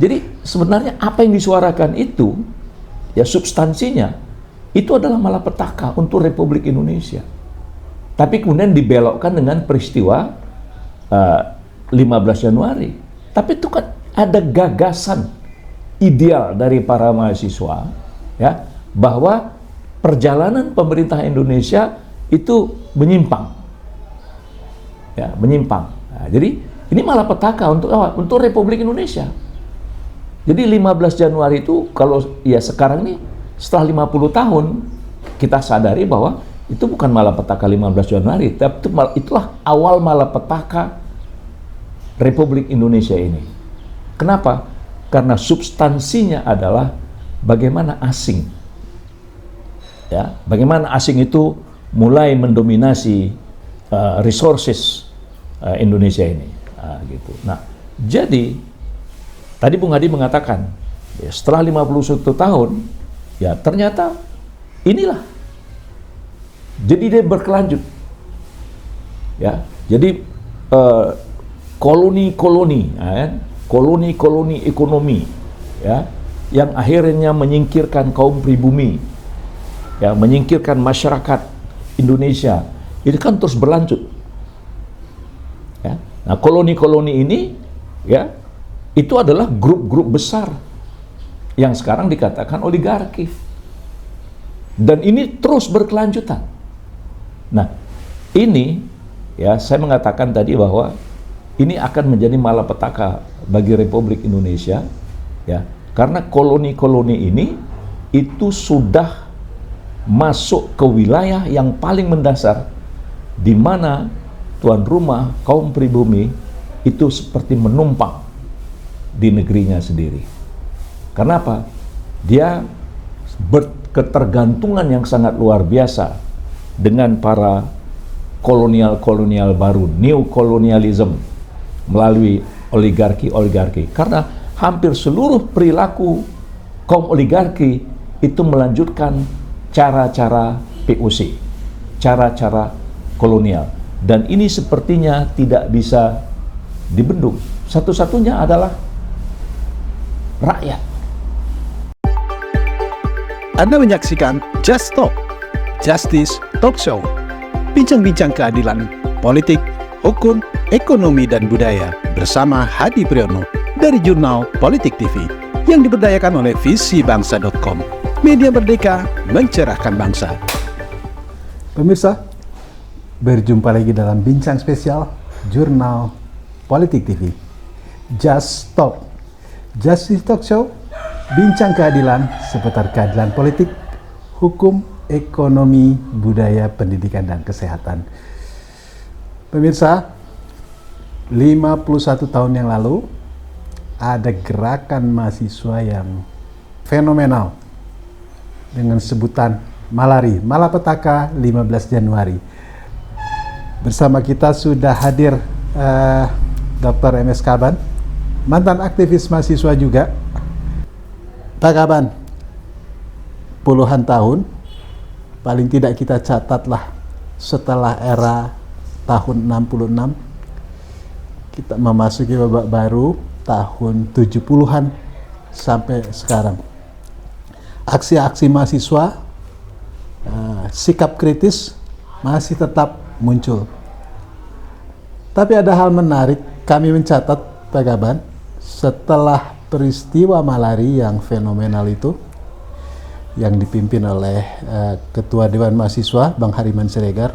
Jadi sebenarnya apa yang disuarakan itu, ya substansinya, itu adalah malapetaka untuk Republik Indonesia. Tapi kemudian dibelokkan dengan peristiwa 15 Januari. Tapi itu kan ada gagasan ideal dari para mahasiswa, ya, bahwa perjalanan pemerintah Indonesia itu menyimpang, ya, menyimpang. Nah, jadi ini malapetaka untuk Republik Indonesia. Jadi 15 Januari itu kalau ya sekarang nih setelah 50 tahun kita sadari bahwa itu bukan malapetaka 15 Januari, tapi itulah awal malapetaka Republik Indonesia ini. Kenapa? Karena substansinya adalah bagaimana asing, ya, bagaimana asing itu mulai mendominasi resources Indonesia ini, gitu. Nah, jadi tadi Bung Hadi mengatakan, ya, setelah 51 tahun, ya ternyata inilah. Jadi dia berkelanjut, ya. Jadi koloni-koloni, koloni-koloni ekonomi, ya, yang akhirnya menyingkirkan kaum pribumi, ya, menyingkirkan masyarakat Indonesia, itu kan terus berlanjut, ya. Nah, koloni-koloni ini, ya, itu adalah grup-grup besar yang sekarang dikatakan oligarki, dan ini terus berkelanjutan. Nah, ini, ya, saya mengatakan tadi bahwa ini akan menjadi malapetaka bagi Republik Indonesia, ya, karena koloni-koloni ini itu sudah masuk ke wilayah yang paling mendasar, di mana tuan rumah kaum pribumi itu seperti menumpang di negerinya sendiri. Kenapa? Dia berketergantungan yang sangat luar biasa dengan para kolonial-kolonial baru, neokolonialisme, melalui oligarki-oligarki. Karena hampir seluruh perilaku kaum oligarki itu melanjutkan cara-cara POC, cara-cara kolonial. Dan ini sepertinya tidak bisa dibendung. Satu-satunya adalah rakyat. Anda menyaksikan Just Talk, Justice Talk Show. Bincang-bincang keadilan, politik, hukum, ekonomi, dan budaya bersama Hadi Priyono dari Jurnal Politik TV yang diberdayakan oleh visibangsa.com. Media merdeka mencerahkan bangsa. Pemirsa, berjumpa lagi dalam bincang spesial Jurnal Politik TV. Just Talk, Justice Talk Show, bincang keadilan seputar keadilan politik, hukum, ekonomi, budaya, pendidikan, dan kesehatan. Pemirsa, 51 tahun yang lalu ada gerakan mahasiswa yang fenomenal dengan sebutan Malari, Malapetaka 15 Januari. Bersama kita sudah hadir Dr. MS Kaban, mantan aktivis mahasiswa juga. Pak Kaban, puluhan tahun, paling tidak kita catatlah setelah era tahun 66, kita memasuki babak baru tahun 70-an sampai sekarang. Aksi-aksi mahasiswa, sikap kritis masih tetap muncul. Tapi ada hal menarik, kami mencatat, Pak Kaban, setelah peristiwa Malari yang fenomenal itu, yang dipimpin oleh Ketua Dewan Mahasiswa, Bang Hariman Siregar,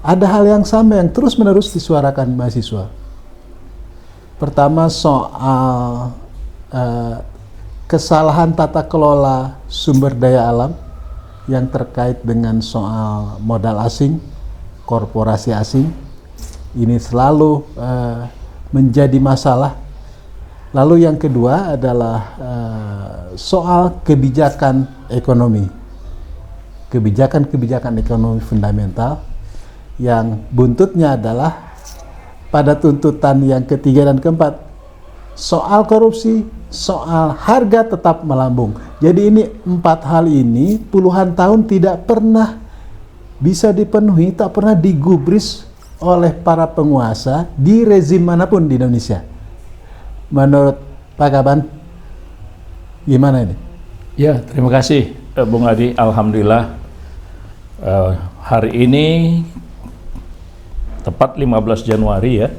ada hal yang sama yang terus-menerus disuarakan mahasiswa. Pertama, soal kesalahan tata kelola sumber daya alam yang terkait dengan soal modal asing, korporasi asing. Ini selalu menjadi masalah. Lalu yang kedua adalah soal kebijakan ekonomi. Kebijakan-kebijakan ekonomi fundamental yang buntutnya adalah pada tuntutan yang ketiga dan keempat, soal korupsi, soal harga tetap melambung. Jadi ini 4 hal ini puluhan tahun tidak pernah bisa dipenuhi, tak pernah digubris oleh para penguasa di rezim manapun di Indonesia. Menurut Pak Kaban, gimana ini? Ya, terima kasih Bung Adi. Alhamdulillah hari ini tepat 15 Januari ya.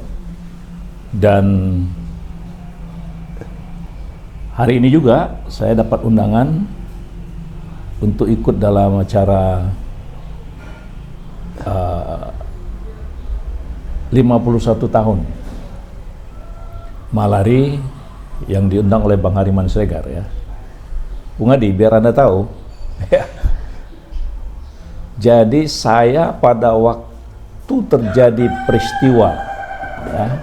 Dan hari ini juga saya dapat undangan untuk ikut dalam acara 51 tahun Malari yang diundang oleh Bang Hariman Siregar ya. Bung Adi, biar Anda tahu, jadi saya pada waktu terjadi peristiwa ya,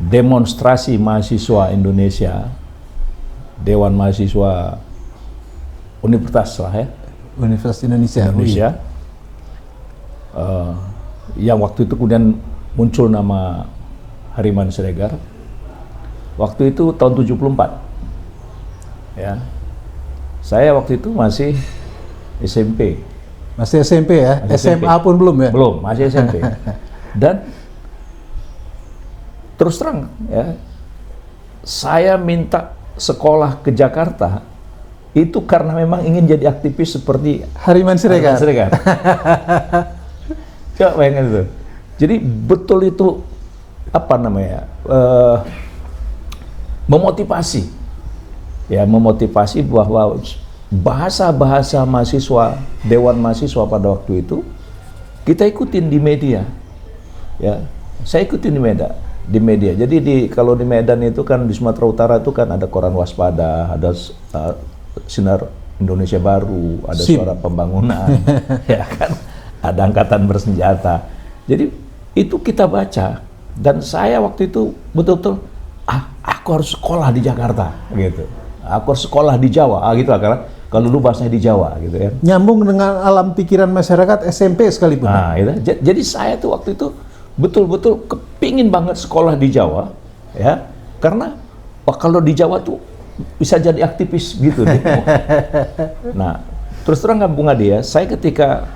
demonstrasi mahasiswa Indonesia, Dewan Mahasiswa Universitas lah ya, Universitas Indonesia. Indonesia, yang waktu itu kemudian muncul nama Hariman Siregar. Waktu itu tahun 74. Ya. Saya waktu itu masih SMP. Masih SMP ya? Masih SMA SMP. pun belum ya? Belum, masih SMP. Dan terus terang ya, saya minta sekolah ke Jakarta itu karena memang ingin jadi aktivis seperti Hariman Siregar. Coba bayangkan itu. Jadi betul itu apa namanya, memotivasi ya, memotivasi bahwa bahasa-bahasa mahasiswa, Dewan Mahasiswa pada waktu itu kita ikutin di media ya. Saya ikutin di media. Jadi kalau di Medan itu kan, di Sumatera Utara itu kan ada Koran Waspada, ada Sinar Indonesia Baru, ada Suara Pembangunan ya kan, ada Angkatan Bersenjata. Jadi itu kita baca, dan saya waktu itu betul-betul aku harus sekolah di Jakarta gitu. Aku harus sekolah di Jawa, gitu lah, karena kalau dulu bahasanya di Jawa gitu ya. Nyambung dengan alam pikiran masyarakat SMP sekalipun. Nah, gitu. Jadi saya tuh waktu itu betul-betul kepingin banget sekolah di Jawa ya, karena kalau di Jawa tuh bisa jadi aktivis gitu. Nah, terus terang nggak Bung Adi ya, saya ketika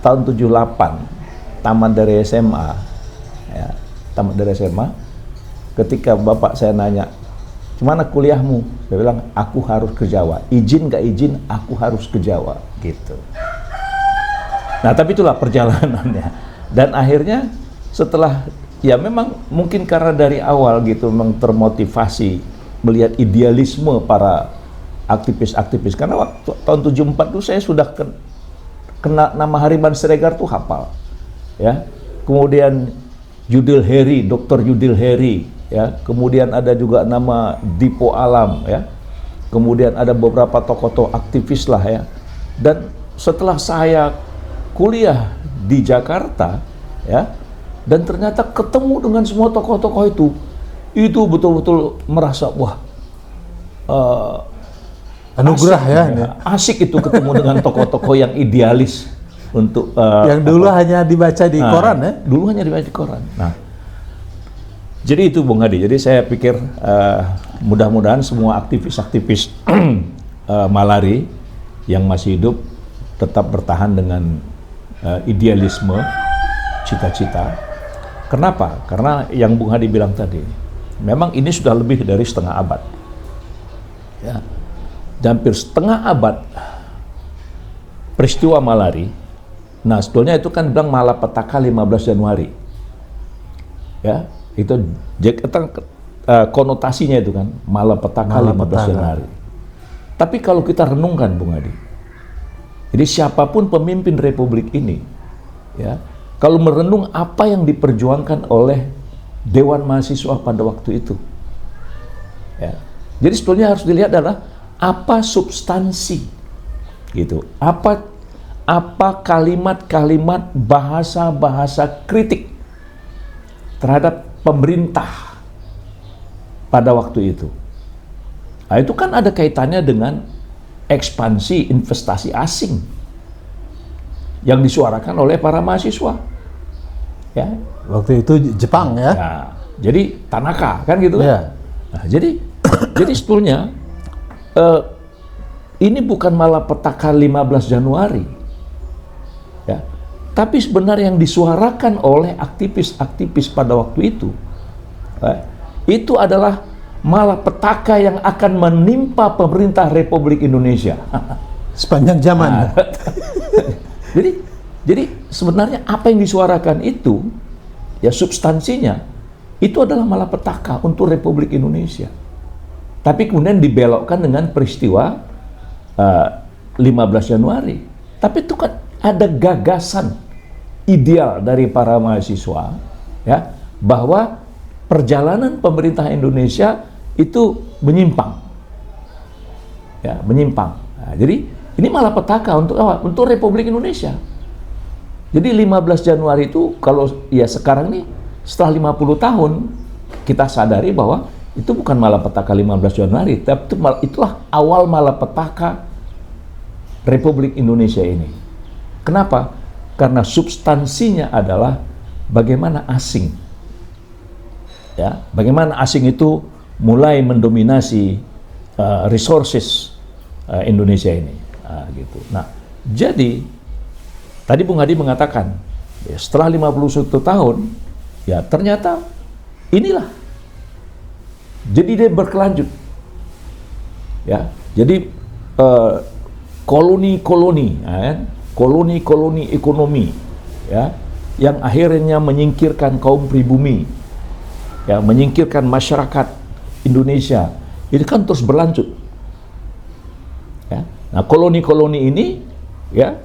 tahun 78 tamat dari SMA ya, tamat dari SMA, ketika bapak saya nanya, "Gimana kuliahmu?" Saya bilang, "Aku harus ke Jawa. Izin nggak izin, aku harus ke Jawa." Gitu. Nah, tapi itulah perjalanannya. Dan akhirnya setelah, ya memang mungkin karena dari awal gitu memang termotivasi melihat idealisme para aktivis-aktivis. Karena waktu tahun 74 itu saya sudah kena nama Hariman Siregar tuh hafal. Ya. Kemudian Yudil Heri, Dr. Yudil Heri, ya. Kemudian ada juga nama Dipo Alam, ya. Kemudian ada beberapa tokoh-tokoh aktivis lah ya. Dan setelah saya kuliah di Jakarta, ya, dan ternyata ketemu dengan semua tokoh-tokoh itu betul-betul merasa wah, anugerah asik, ya. Asik itu ketemu dengan tokoh-tokoh yang idealis untuk yang dulu hanya dibaca di koran ya. Dulu hanya dibaca di koran. Nah, jadi itu Bung Hadi. Jadi saya pikir mudah-mudahan semua aktivis-aktivis Malari yang masih hidup tetap bertahan dengan idealisme, cita-cita. Kenapa? Karena yang Bung Hadi bilang tadi, memang ini sudah lebih dari setengah abad. Ya. Hampir setengah abad peristiwa Malari. Nah, sebetulnya itu kan bilang malapetaka 15 Januari. Ya, itu konotasinya itu kan malapetaka 15 Januari. Tapi kalau kita renungkan Bung Hadi, jadi siapapun pemimpin republik ini, ya, kalau merenung apa yang diperjuangkan oleh Dewan Mahasiswa pada waktu itu, ya, jadi sebetulnya harus dilihat adalah apa substansi, gitu, apa kalimat-kalimat, bahasa-bahasa kritik terhadap pemerintah pada waktu itu. Nah, itu kan ada kaitannya dengan ekspansi investasi asing yang disuarakan oleh para mahasiswa. Ya. Waktu itu Jepang ya. Nah, jadi Tanaka kan gitu. Ya. Nah, jadi sebetulnya ini bukan malapetaka 15 Januari. Ya. Tapi sebenarnya yang disuarakan oleh aktivis-aktivis pada waktu itu adalah malapetaka yang akan menimpa pemerintah Republik Indonesia. Sepanjang zaman. Jadi sebenarnya apa yang disuarakan itu, ya substansinya, itu adalah malapetaka untuk Republik Indonesia. Tapi kemudian dibelokkan dengan peristiwa 15 Januari. Tapi itu kan ada gagasan ideal dari para mahasiswa, ya, bahwa perjalanan pemerintah Indonesia itu menyimpang, ya, menyimpang. Nah, jadi ini malapetaka untuk apa? Untuk Republik Indonesia. Jadi 15 Januari itu kalau ya sekarang nih setelah 50 tahun kita sadari bahwa itu bukan malapetaka 15 Januari, tapi itulah awal malapetaka Republik Indonesia ini. Kenapa? Karena substansinya adalah bagaimana asing, ya, bagaimana asing itu mulai mendominasi resources Indonesia ini, gitu. Nah, jadi tadi Bung Hadi mengatakan ya, setelah 51 tahun, ya ternyata inilah. Jadi dia berkelanjut, ya. Jadi koloni-koloni, koloni-koloni ekonomi, ya, yang akhirnya menyingkirkan kaum pribumi, ya, menyingkirkan masyarakat Indonesia, itu kan terus berlanjut. Ya. Nah, koloni-koloni ini, ya,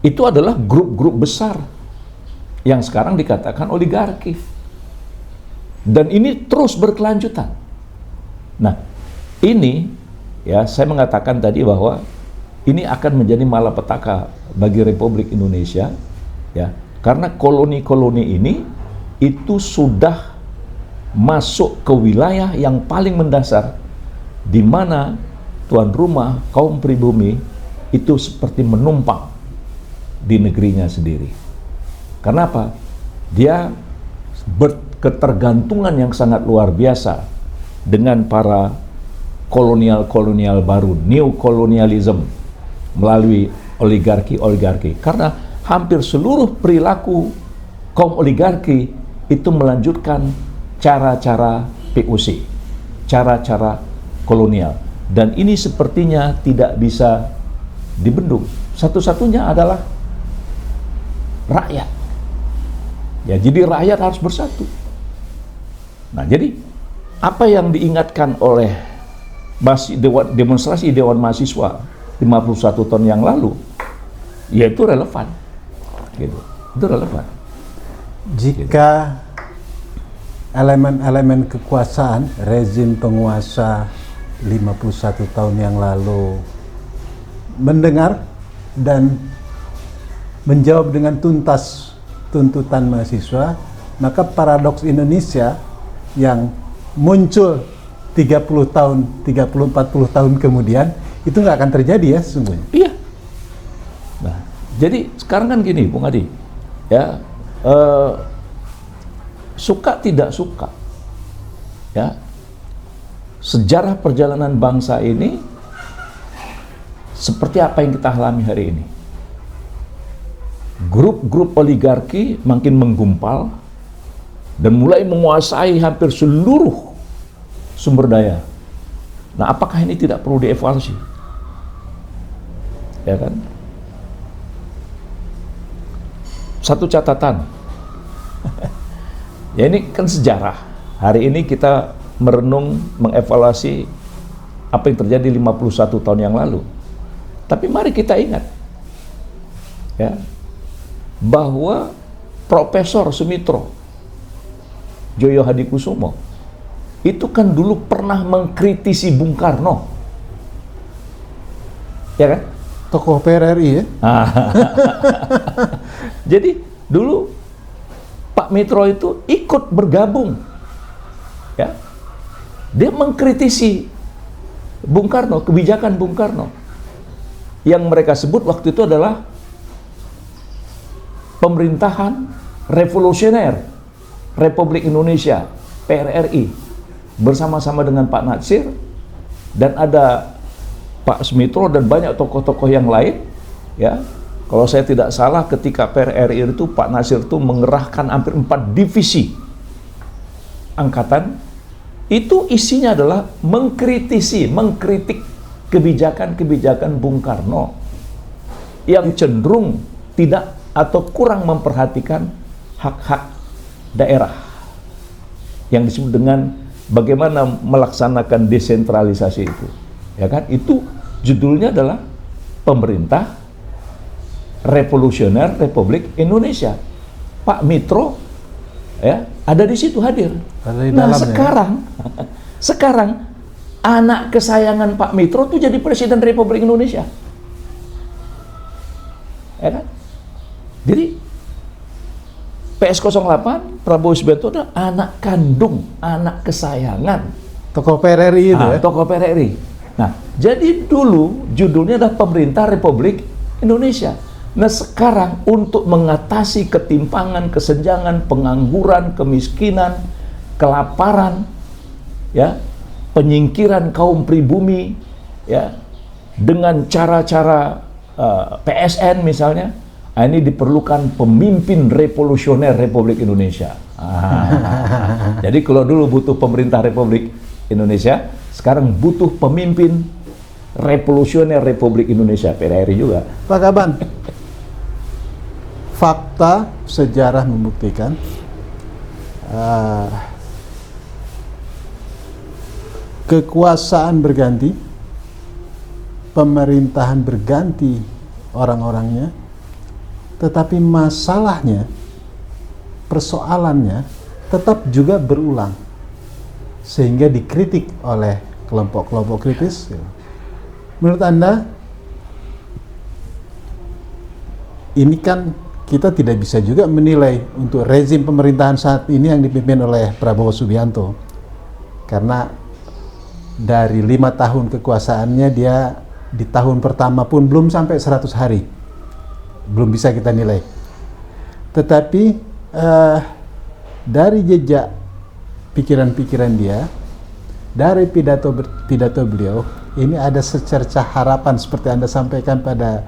itu adalah grup-grup besar yang sekarang dikatakan oligarki, dan ini terus berkelanjutan. Nah, ini ya saya mengatakan tadi bahwa ini akan menjadi malapetaka bagi Republik Indonesia, ya, karena koloni-koloni ini itu sudah masuk ke wilayah yang paling mendasar, di mana tuan rumah kaum pribumi itu seperti menumpang di negerinya sendiri. Kenapa? Dia berketergantungan yang sangat luar biasa dengan para kolonial-kolonial baru, neokolonialism, melalui oligarki-oligarki. Karena hampir seluruh perilaku kaum oligarki itu melanjutkan cara-cara POC, cara-cara kolonial. Dan ini sepertinya tidak bisa dibendung. Satu-satunya adalah rakyat. Ya, jadi rakyat harus bersatu. Nah, jadi apa yang diingatkan oleh demonstrasi Dewan Mahasiswa 51 tahun yang lalu, yaitu relevan, gitu. Itu relevan. Jika elemen-elemen kekuasaan rezim penguasa 51 tahun yang lalu mendengar dan menjawab dengan tuntas tuntutan mahasiswa, maka paradoks Indonesia yang muncul 30 tahun, 30-40 tahun kemudian itu nggak akan terjadi ya sesungguhnya. Iya. Nah, jadi sekarang kan gini, Bung Hadi, ya, suka tidak suka, ya, sejarah perjalanan bangsa ini seperti apa yang kita alami hari ini. Grup-grup oligarki makin menggumpal dan mulai menguasai hampir seluruh sumber daya. Nah, apakah ini tidak perlu dievaluasi? Ya kan? Satu catatan. Ya, ini kan sejarah. Hari ini kita merenung, mengevaluasi apa yang terjadi 51 tahun yang lalu. Tapi mari kita ingat, ya, bahwa Profesor Sumitro Joyo Hadikusumo itu kan dulu pernah mengkritisi Bung Karno, ya kan? Tokoh PRRI ya. Jadi dulu Pak Mitro itu ikut bergabung, ya, dia mengkritisi Bung Karno, kebijakan Bung Karno, yang mereka sebut waktu itu adalah pemerintahan revolusioner Republik Indonesia, PRRI, bersama-sama dengan Pak Natsir, dan ada Pak Sumitro dan banyak tokoh-tokoh yang lain, ya. Kalau saya tidak salah, ketika PRRI itu Pak Natsir itu mengerahkan hampir 4 divisi angkatan itu isinya adalah mengkritik kebijakan-kebijakan Bung Karno yang cenderung tidak atau kurang memperhatikan hak-hak daerah, yang disebut dengan bagaimana melaksanakan desentralisasi itu, ya kan? Itu judulnya adalah Pemerintah Revolusioner Republik Indonesia. Pak Mitro ya ada di situ hadir. Nah sekarang sekarang anak kesayangan Pak Mitro tuh jadi Presiden Republik Indonesia, ya kan? Jadi PS08 Prabowo Subianto adalah anak kandung, anak kesayangan Tokoh PRRI itu ya? tokoh PRRI. Nah, jadi dulu judulnya adalah Pemerintah Republik Indonesia. Nah, sekarang untuk mengatasi ketimpangan, kesenjangan, pengangguran, kemiskinan, kelaparan, ya, penyingkiran kaum pribumi, ya, dengan cara-cara PSN misalnya, ini diperlukan pemimpin revolusioner Republik Indonesia. Jadi kalau dulu butuh pemerintah Republik Indonesia, sekarang butuh pemimpin revolusioner Republik Indonesia, PRRI juga. Pak Kaban, fakta sejarah membuktikan kekuasaan berganti, pemerintahan berganti orang-orangnya, tetapi masalahnya, persoalannya tetap juga berulang, sehingga dikritik oleh kelompok-kelompok kritis. Menurut Anda, ini kan kita tidak bisa juga menilai untuk rezim pemerintahan saat ini yang dipimpin oleh Prabowo Subianto, karena dari 5 tahun kekuasaannya dia di tahun pertama pun belum sampai 100 hari, belum bisa kita nilai. Tetapi dari jejak pikiran-pikiran dia, dari pidato beliau, ini ada secercah harapan seperti Anda sampaikan pada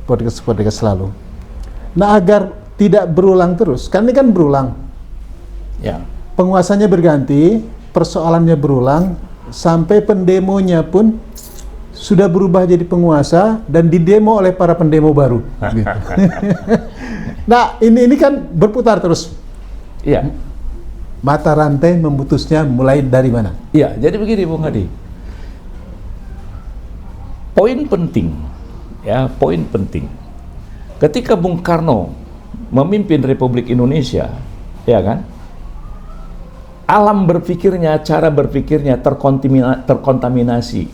podcast lalu. Nah, agar tidak berulang terus, kan ini kan berulang. Ya. Penguasanya berganti, persoalannya berulang, sampai pendemonya pun sudah berubah jadi penguasa dan didemo oleh para pendemo baru. Gitu. Nah, ini kan berputar terus. Iya. Mata rantai memutusnya mulai dari mana? Iya, jadi begini Bung Hadi. Poin penting, ya, poin penting. Ketika Bung Karno memimpin Republik Indonesia, ya kan? Alam berpikirnya, cara berpikirnya terkontaminasi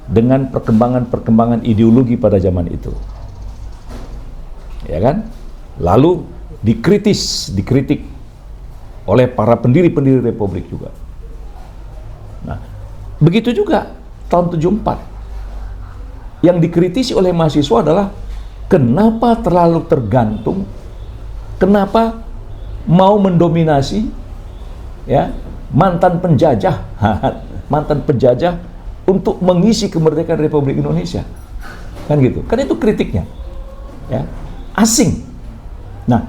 dengan perkembangan-perkembangan ideologi pada zaman itu. Ya kan? Lalu dikritik oleh para pendiri-pendiri Republik juga. Nah, begitu juga tahun 74. Yang dikritisi oleh mahasiswa adalah kenapa terlalu tergantung, kenapa mau mendominasi, ya, mantan penjajah untuk mengisi kemerdekaan Republik Indonesia, kan gitu, kan itu kritiknya, ya, asing. Nah,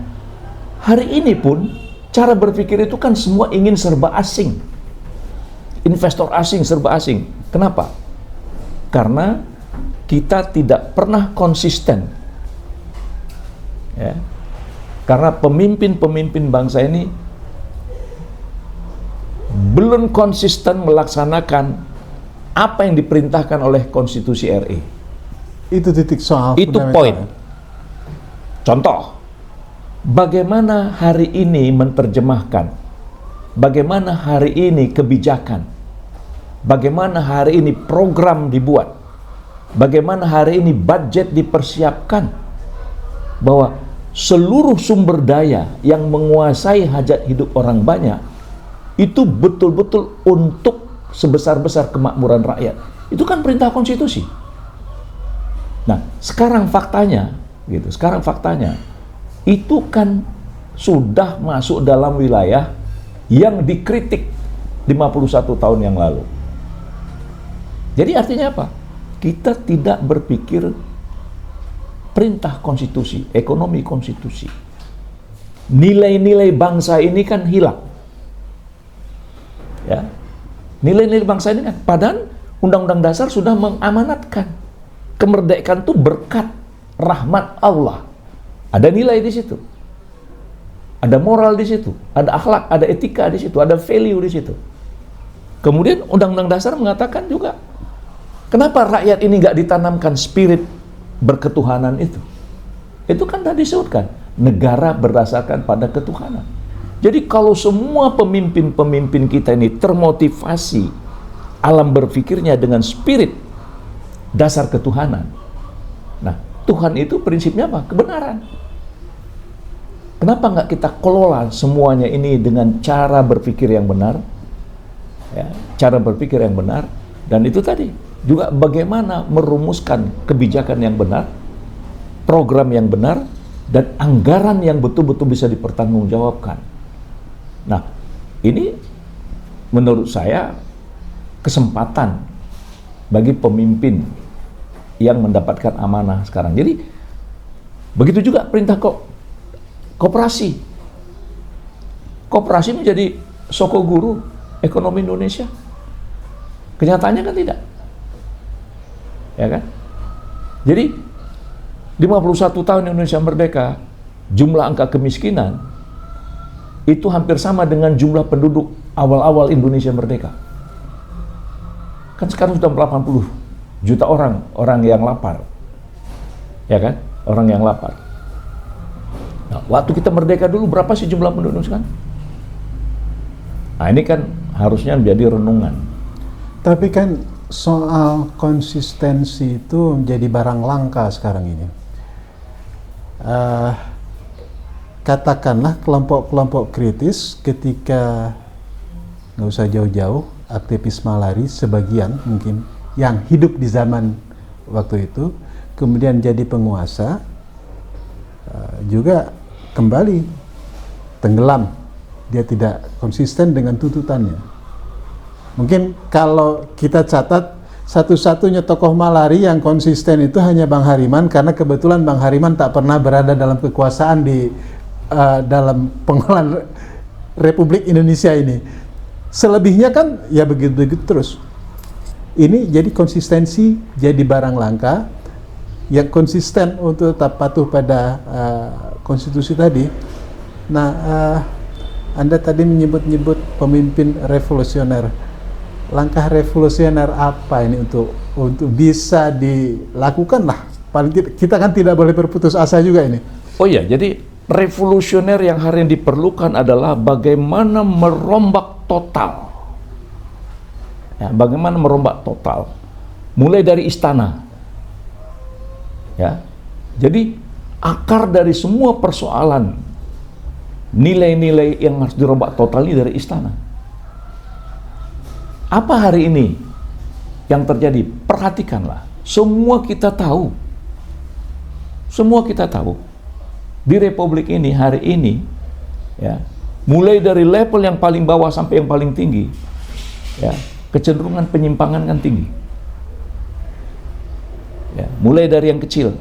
hari ini pun cara berpikir itu kan semua ingin serba asing, investor asing, serba asing. Kenapa? Karena kita tidak pernah konsisten, ya, karena pemimpin-pemimpin bangsa ini belum konsisten melaksanakan apa yang diperintahkan oleh Konstitusi RI. Itu titik soal. Itu poin. Contoh, bagaimana hari ini menerjemahkan, bagaimana hari ini kebijakan, bagaimana hari ini program dibuat, bagaimana hari ini budget dipersiapkan, bahwa seluruh sumber daya yang menguasai hajat hidup orang banyak itu betul-betul untuk sebesar-besar kemakmuran rakyat. Itu kan perintah konstitusi. Nah, sekarang faktanya, gitu. Sekarang faktanya, itu kan sudah masuk dalam wilayah yang dikritik 51 tahun yang lalu. Jadi artinya apa? Kita tidak berpikir perintah konstitusi, ekonomi konstitusi. Nilai-nilai bangsa ini kan hilang. Ya. Nilai-nilai bangsa ini kan, padahal Undang-Undang Dasar sudah mengamanatkan kemerdekaan itu berkat rahmat Allah. Ada nilai di situ. Ada moral di situ, ada akhlak, ada etika di situ, ada value di situ. Kemudian Undang-Undang Dasar mengatakan juga, kenapa rakyat ini nggak ditanamkan spirit berketuhanan itu? Itu kan tadi disebutkan, negara berdasarkan pada ketuhanan. Jadi kalau semua pemimpin-pemimpin kita ini termotivasi alam berpikirnya dengan spirit dasar ketuhanan. Nah, Tuhan itu prinsipnya apa? Kebenaran. Kenapa nggak kita kelola semuanya ini dengan cara berpikir yang benar? Ya, cara berpikir yang benar. Dan itu tadi, juga bagaimana merumuskan kebijakan yang benar, program yang benar, dan anggaran yang betul-betul bisa dipertanggungjawabkan. Nah, ini menurut saya kesempatan bagi pemimpin yang mendapatkan amanah sekarang. Jadi, begitu juga perintah koperasi. Koperasi menjadi soko guru ekonomi Indonesia. Kenyataannya kan tidak. Ya kan? Jadi 51 tahun Indonesia merdeka, jumlah angka kemiskinan itu hampir sama dengan jumlah penduduk awal-awal Indonesia merdeka. Kan sekarang sudah 80 juta orang yang lapar. Ya kan? Orang yang lapar. Nah, waktu kita merdeka dulu berapa sih jumlah penduduk sekarang? Nah, ini kan harusnya menjadi renungan. Tapi kan soal konsistensi itu menjadi barang langka sekarang ini. Katakanlah kelompok-kelompok kritis ketika, nggak usah jauh-jauh, aktivis malari sebagian mungkin yang hidup di zaman waktu itu, kemudian jadi penguasa, juga kembali tenggelam. Dia tidak konsisten dengan tuntutannya. Mungkin kalau kita catat, satu-satunya tokoh malari yang konsisten itu hanya Bang Hariman, karena kebetulan Bang Hariman tak pernah berada dalam kekuasaan di dalam pengelolaan Republik Indonesia ini. Selebihnya kan ya begitu-begitu terus. Ini jadi konsistensi jadi barang langka. Yang konsisten untuk tetap patuh pada konstitusi tadi. Nah, Anda tadi menyebut-nyebut pemimpin revolusioner. Langkah revolusioner apa ini untuk bisa dilakukan lah? Paling kita kan tidak boleh berputus asa juga ini. Oh iya, jadi revolusioner yang hari ini diperlukan adalah bagaimana merombak total. Ya, bagaimana merombak total? Mulai dari istana. Ya, jadi akar dari semua persoalan nilai-nilai yang harus dirombak total ini dari istana. Apa hari ini yang terjadi? Perhatikanlah. Semua kita tahu di Republik ini hari ini, ya, mulai dari level yang paling bawah sampai yang paling tinggi, ya, kecenderungan penyimpangan kan tinggi. Ya, mulai dari yang kecil.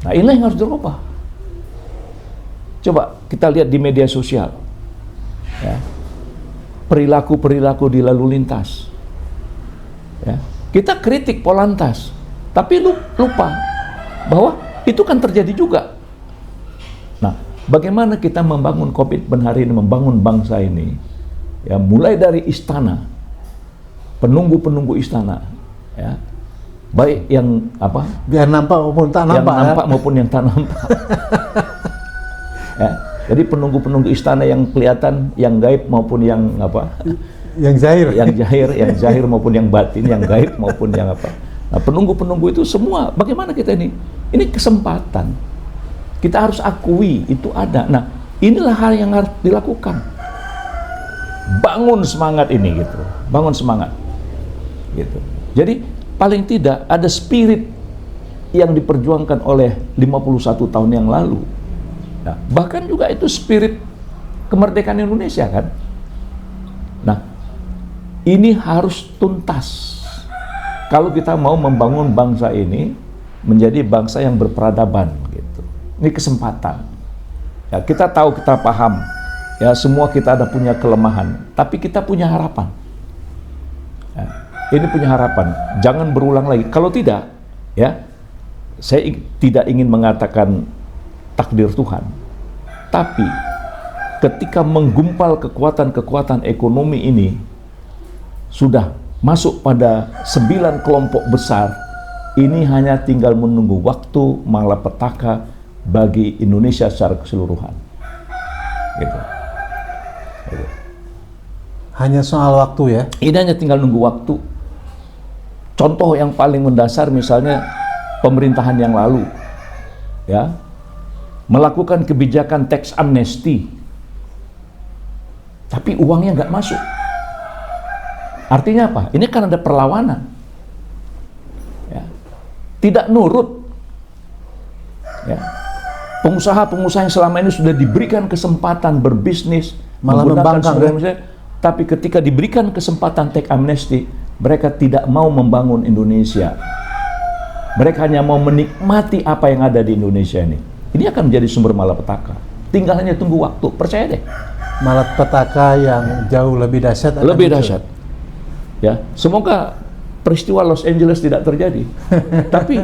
Nah, inilah yang harus dirubah. Coba kita lihat di media sosial, ya, perilaku-perilaku di lalu lintas. Ya, kita kritik Polantas, tapi lupa bahwa itu kan terjadi juga. Nah, bagaimana kita membangun komitmen hari ini, membangun bangsa ini, ya, mulai dari istana, penunggu-penunggu istana, ya, baik yang apa, biar nampak maupun tak nampak, yang nampak maupun yang tak nampak. Ya, jadi penunggu-penunggu istana yang kelihatan, yang gaib maupun yang apa, yang zahir, yang zahir maupun yang batin, yang gaib maupun yang apa. Nah, penunggu-penunggu itu semua, bagaimana kita ini kesempatan, kita harus akui itu ada. Nah, inilah hal yang harus dilakukan. Bangun semangat ini gitu, bangun semangat, gitu. Jadi paling tidak ada spirit yang diperjuangkan oleh 51 tahun yang lalu. Nah, bahkan juga itu spirit kemerdekaan Indonesia kan. Nah, ini harus tuntas kalau kita mau membangun bangsa ini menjadi bangsa yang berperadaban gitu. Ini kesempatan. Ya, kita tahu, kita paham, Ya, semua kita ada punya kelemahan, tapi kita punya harapan. Ya, ini punya harapan, jangan berulang lagi. Kalau tidak, ya, saya tidak ingin mengatakan takdir Tuhan, tapi ketika menggumpal kekuatan-kekuatan ekonomi ini sudah masuk pada 9 kelompok besar, ini hanya tinggal menunggu waktu malapetaka bagi Indonesia secara keseluruhan. Gitu. Hanya soal waktu ya? Ini hanya tinggal nunggu waktu. Contoh yang paling mendasar misalnya pemerintahan yang lalu, ya, melakukan kebijakan tax amnesty, tapi uangnya nggak masuk. Artinya apa? Ini kan ada perlawanan, ya. Tidak nurut, ya. Pengusaha-pengusaha yang selama ini sudah diberikan kesempatan berbisnis, malah membangkang, tapi ketika diberikan kesempatan tax amnesty, mereka tidak mau membangun Indonesia. Mereka hanya mau menikmati apa yang ada di Indonesia ini. Ini akan menjadi sumber malapetaka. Tinggal hanya tunggu waktu, percaya deh. Malapetaka yang jauh lebih dahsyat. Lebih dahsyat. Ya, semoga peristiwa Los Angeles tidak terjadi. Tapi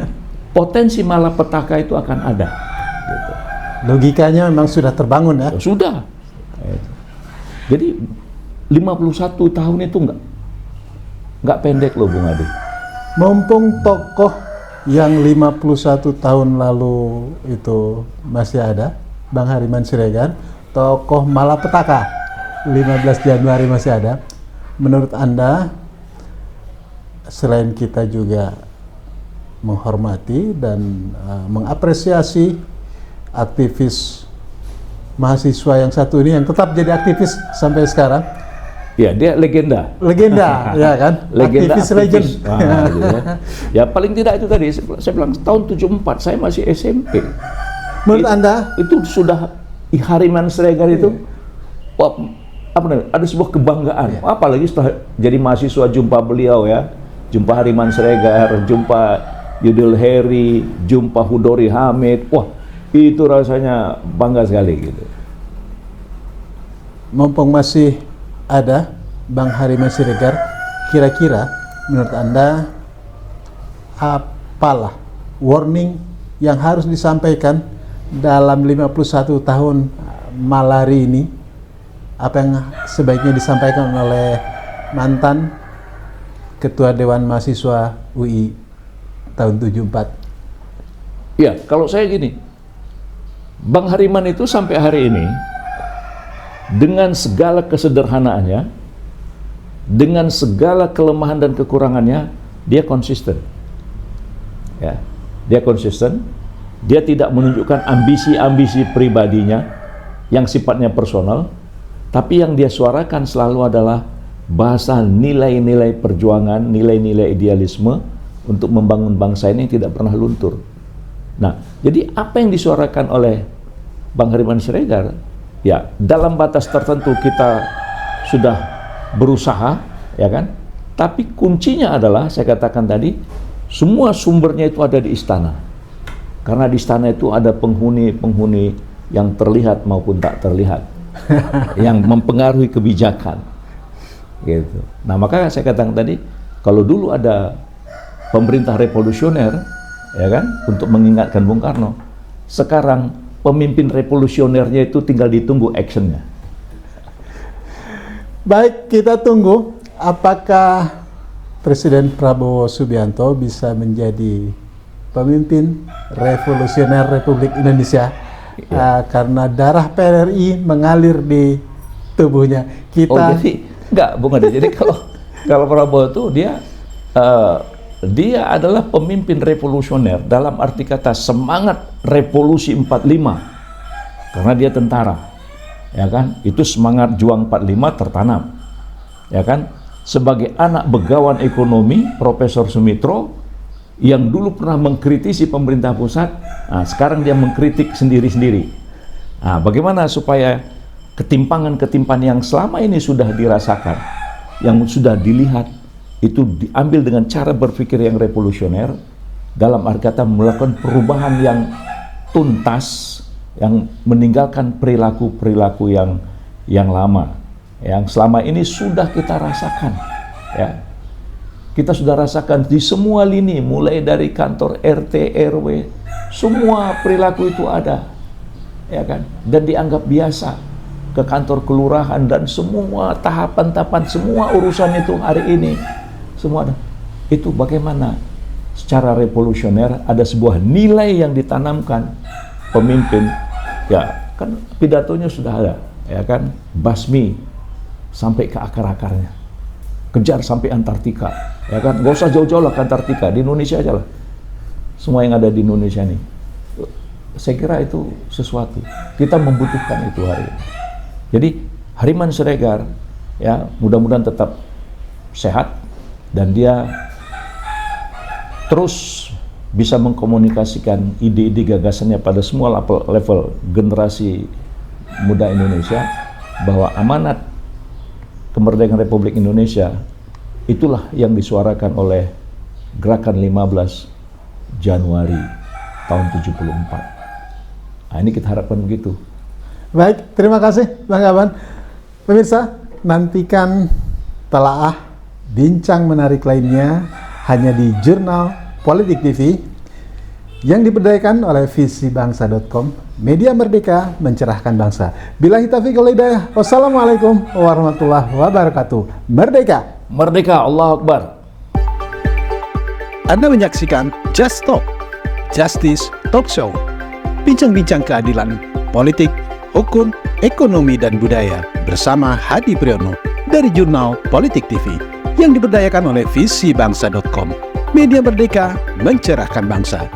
potensi malapetaka itu akan ada. Gitu. Logikanya memang sudah terbangun ya? Sudah. Jadi 51 tahun itu nggak pendek loh Bung Adi. Mumpung tokoh yang 51 tahun lalu itu masih ada, Bang Hariman Siregar, tokoh malapetaka 15 Januari masih ada. Menurut Anda, selain kita juga menghormati dan mengapresiasi aktivis mahasiswa yang satu ini yang tetap jadi aktivis sampai sekarang. Ya, dia legenda. Legenda, ya kan? Legenda aktivis legend. Gitu ya. Ya, paling tidak itu tadi saya bilang tahun 74 saya masih SMP. Menurut Anda itu sudah Hariman Siregar itu wah, apa namanya? Ada sebuah kebanggaan. Apalagi setelah jadi mahasiswa jumpa beliau ya. Jumpa Hariman Siregar, jumpa Yudil Heri, jumpa Hudori Hamid. Wah, itu rasanya bangga sekali gitu. Mumpung masih ada Bang Hariman Siregar, kira-kira menurut Anda apalah warning yang harus disampaikan dalam 51 tahun malari ini? Apa yang sebaiknya disampaikan oleh mantan Ketua Dewan Mahasiswa UI tahun 74? Ya, kalau saya gini, Bang Hariman itu sampai hari ini dengan segala kesederhanaannya, dengan segala kelemahan dan kekurangannya, dia konsisten. Ya, dia konsisten. Dia tidak menunjukkan ambisi-ambisi pribadinya yang sifatnya personal, tapi yang dia suarakan selalu adalah bahasa nilai-nilai perjuangan, nilai-nilai idealisme untuk membangun bangsa ini yang tidak pernah luntur. Nah, jadi apa yang disuarakan oleh Bang Hariman Siregar, ya dalam batas tertentu kita sudah berusaha, ya kan? Tapi kuncinya adalah, saya katakan tadi, semua sumbernya itu ada di istana. Karena di istana itu ada penghuni-penghuni yang terlihat maupun tak terlihat, yang mempengaruhi kebijakan. Gitu. Nah, maka saya katakan tadi, kalau dulu ada pemerintah revolusioner, ya kan, untuk mengingatkan Bung Karno, sekarang pemimpin revolusionernya itu tinggal ditunggu actionnya. Baik, kita tunggu apakah Presiden Prabowo Subianto bisa menjadi pemimpin revolusioner Republik Indonesia, karena darah PRRI mengalir di tubuhnya. Kita jadi enggak, Bung Adi. Jadi kalau Prabowo itu dia adalah pemimpin revolusioner dalam arti kata semangat revolusi 45, karena dia tentara, ya kan? Itu semangat juang 45 tertanam, ya kan? Sebagai anak begawan ekonomi Profesor Sumitro yang dulu pernah mengkritisi pemerintah pusat, nah, sekarang dia mengkritik sendiri-sendiri. Nah, bagaimana supaya ketimpangan-ketimpangan yang selama ini sudah dirasakan, yang sudah dilihat, itu diambil dengan cara berpikir yang revolusioner, dalam arti kata melakukan perubahan yang tuntas, yang meninggalkan perilaku-perilaku yang lama, yang selama ini sudah kita rasakan, ya. Kita sudah rasakan di semua lini, mulai dari kantor RT, RW, semua perilaku itu ada, ya kan? Dan dianggap biasa. Ke kantor kelurahan dan semua tahapan-tahapan, semua urusan itu hari ini, semua ada. Itu bagaimana secara revolusioner ada sebuah nilai yang ditanamkan pemimpin, ya kan pidatonya sudah ada, ya kan, basmi sampai ke akar-akarnya, kejar sampai Antartika, ya kan, gak usah jauh-jauh lah ke Antartika, di Indonesia aja lah, semua yang ada di Indonesia nih. Saya kira itu sesuatu, kita membutuhkan itu hari ini. Jadi Hariman Siregar, ya mudah-mudahan tetap sehat dan dia terus bisa mengkomunikasikan ide-ide gagasannya pada semua level generasi muda Indonesia, bahwa amanat kemerdekaan Republik Indonesia itulah yang disuarakan oleh Gerakan 15 Januari tahun 74. Nah, ini kita harapkan begitu. Baik, terima kasih Bang Gaban. Pemirsa, nantikan telaah bincang menarik lainnya hanya di Jurnal Politik TV yang diberdayakan oleh visibangsa.com, media merdeka mencerahkan bangsa. Billahi taufiq wal hidayah. Wassalamualaikum warahmatullahi wabarakatuh. Merdeka! Merdeka, Allahu Akbar. Anda menyaksikan Just Talk, Justice Talk Show. Bincang-bincang keadilan, politik, hukum, ekonomi, dan budaya bersama Hadi Priyono dari Jurnal Politik TV yang diberdayakan oleh visibangsa.com, media merdeka mencerahkan bangsa.